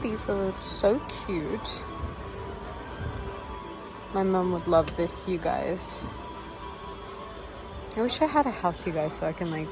These are so cute. My mom would love this, you guys. I wish I had a house, you guys, so I can like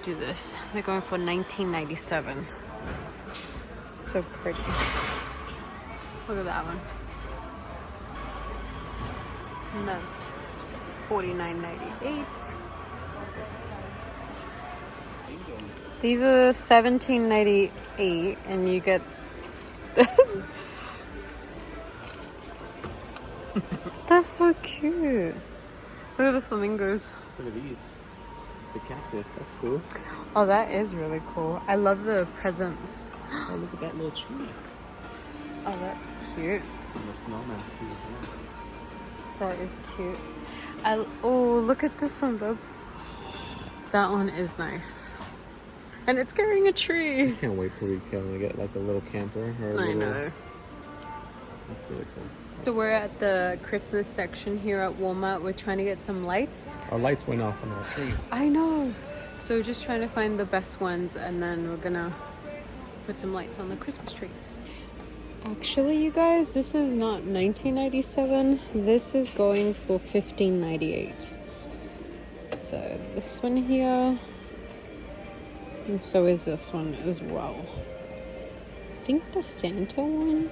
do this. They're going for $19.97. So pretty. Look at that one. And that's $49.98. These are $17.98, and you get this. That's so cute. Look at the flamingos. Look at these. The cactus. That's cool. Oh, that is really cool. I love the presents. Oh, look at that little tree. Oh, that's cute. And the snowman's cute. That is cute. Oh, look at this one, babe. That one is nice. And it's carrying a tree. I can't wait till we can get like a little camper or a little... I know. That's really cool. So we're at the Christmas section here at Walmart. We're trying to get some lights. Our lights went off on our tree. I know. So we're just trying to find the best ones, and then we're gonna put some lights on the Christmas tree. Actually, you guys, this is not $19.97. This is going for $15.98. So this one here, and so is this one as well. I think the Santa one.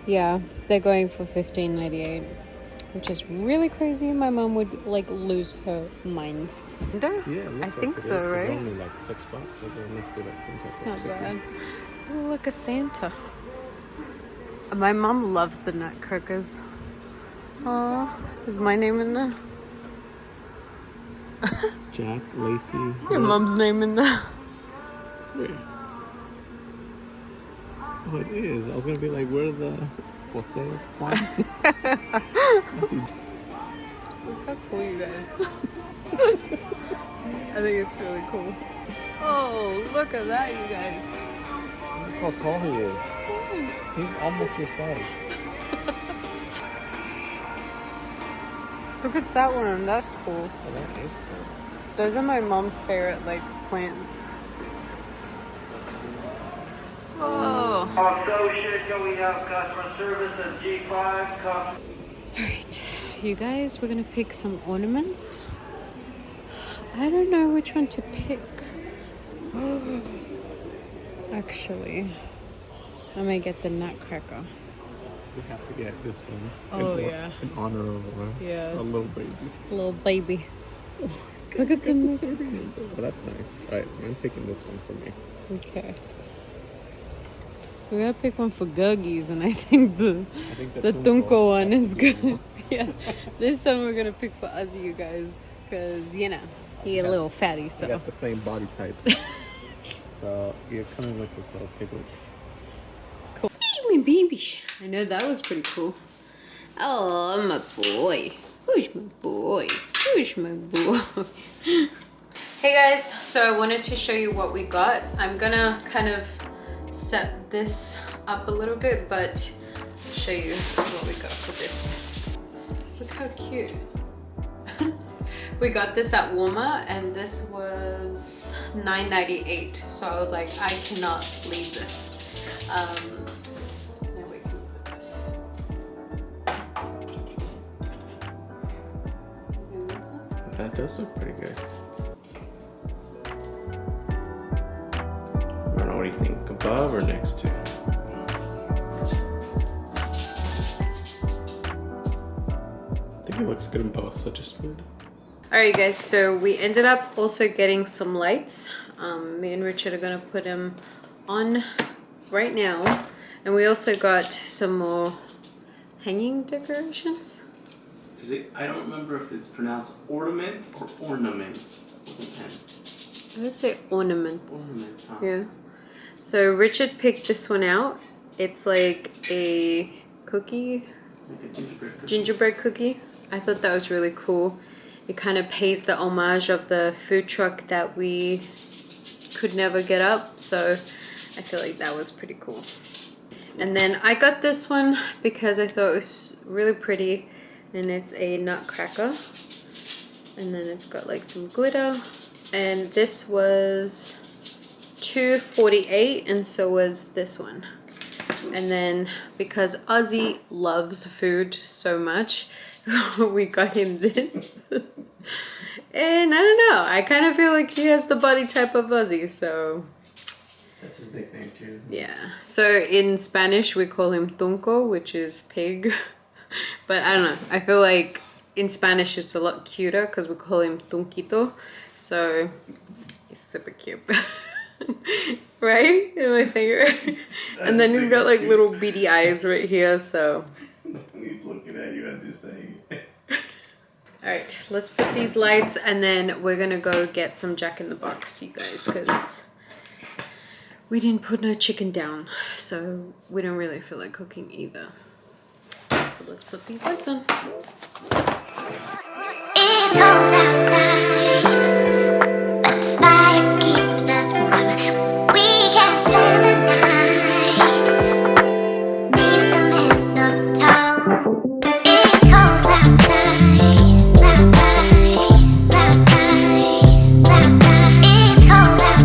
Yeah, they're going for $15.98, which is really crazy. My mom would like lose her mind. Yeah, it looks I think like it so, is. right? It's only like $6. So there must be like It's $6. not bad. Oh, look at Santa. My mom loves the nutcrackers. Oh, is my name in there? Jack, Lacey. Your mom's name in there. Where? Oh, it is. I was gonna be like, where are the for sale ones? Look how cool you guys. I think it's really cool. Oh, look at that, you guys. Look how tall he is. Dude. He's almost your size. Look at that one. That's cool. Oh, that is cool. Those are my mom's favorite, like, plants. Oh. Associate going out customer service at G5. Alright, you guys, we're gonna pick some ornaments. I don't know which one to pick. Actually, I may get the nutcracker. We have to get this one. Oh, yeah. In honor of Yeah. a little baby. Little baby. Look at the serving. Oh, that's nice. Alright, I'm picking this one for me. Okay. We're gonna pick one for Guggies, and I think the Tunco one is good. Yeah. This time we're gonna pick for OZZIE, you guys, because you know he a little fatty. So We got the same body types. So you're coming with this little piglet. cool. Hey, my baby. I know that was pretty cool. Oh, my boy. Who's my boy? Who's my boy? Hey guys, so I wanted to show you what we got. I'm gonna kind of set this up a little bit, but I'll show you what we got for this. Look how cute. We got this at Walmart, and this was $9.98. So I was like, I cannot leave this. Now we can put this. That does look pretty good. I don't know, what do you think? Above or next to? I think it looks good in both, so just weird. Alright guys, so we ended up also getting some lights. Me and Richard are gonna put them on right now. And we also got some more hanging decorations. Is it? I don't remember if it's pronounced ornaments or ornaments. I would say ornaments. Ornaments, huh? Yeah. So Richard picked this one out. It's like a cookie. Like a gingerbread cookie. Gingerbread cookie. I thought that was really cool. It kind of pays the homage of the food truck that we could never get up. So I feel like that was pretty cool. And then I got this one because I thought it was really pretty. And it's a nutcracker. And then it's got like some glitter. And this was $2.48, and so was this one. And then because Ozzy loves food so much, we got him this. And I don't know, I kind of feel like he has the body type of Ozzy, so That's his nickname too. yeah. So in Spanish we call him tunco, which is pig. But I don't know, I feel like in Spanish it's a lot cuter because we call him tunquito. So he's super cute. Right? Am I saying it right? And then he's got like little beady eyes right here, so. He's looking at you as you're saying it. All right, let's put these lights and then we're gonna go get some Jack in the Box, you guys, because we didn't put no chicken down, so we don't really feel like cooking either. So let's put these lights on. It's cold outside, but the fire keeps us warm. We can spend the night beneath the mistletoe. It's cold outside, last night. It's cold outside, last night. Cold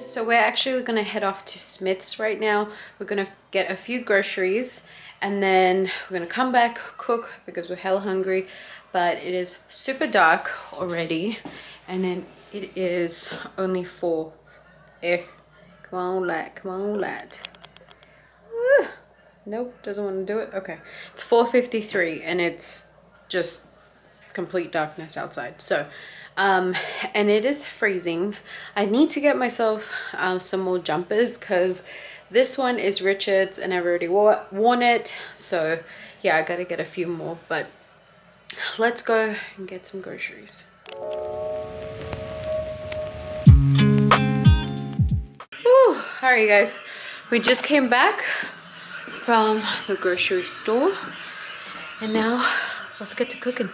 So we're actually gonna head off to Smith's right now. We're gonna get a few groceries and then we're gonna come back, cook because we're hella hungry, but it is super dark already and then it is only 4. Come on lad. Nope, doesn't want to do it. Okay, it's 4:53 and it's just complete darkness outside. So and it is freezing. I need to get myself some more jumpers because this one is Richard's and I've already worn it. So yeah, I gotta get a few more, but let's go and get some groceries. Whew. All right guys, we just came back from the grocery store and now let's get to cooking.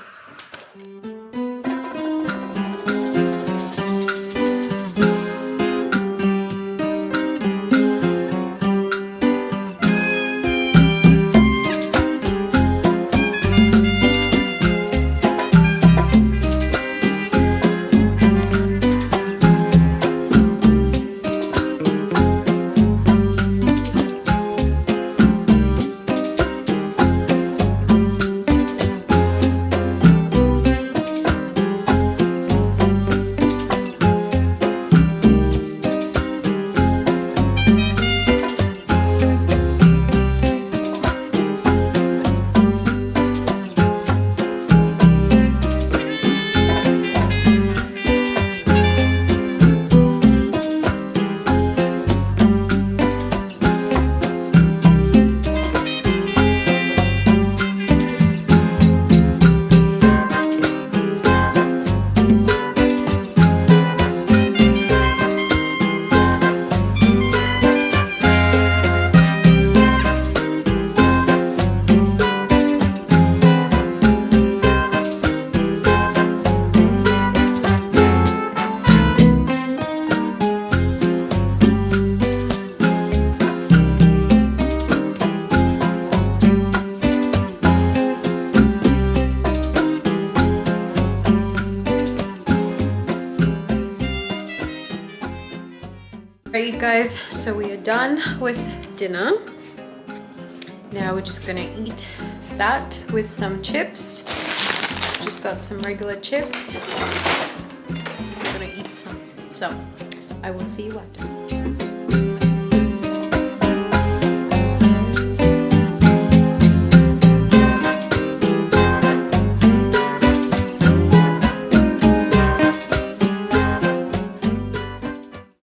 Alright guys, so we are done with dinner Now we're just gonna eat that with some chips. Just got some regular chips. I'm gonna eat some. So I will see you after.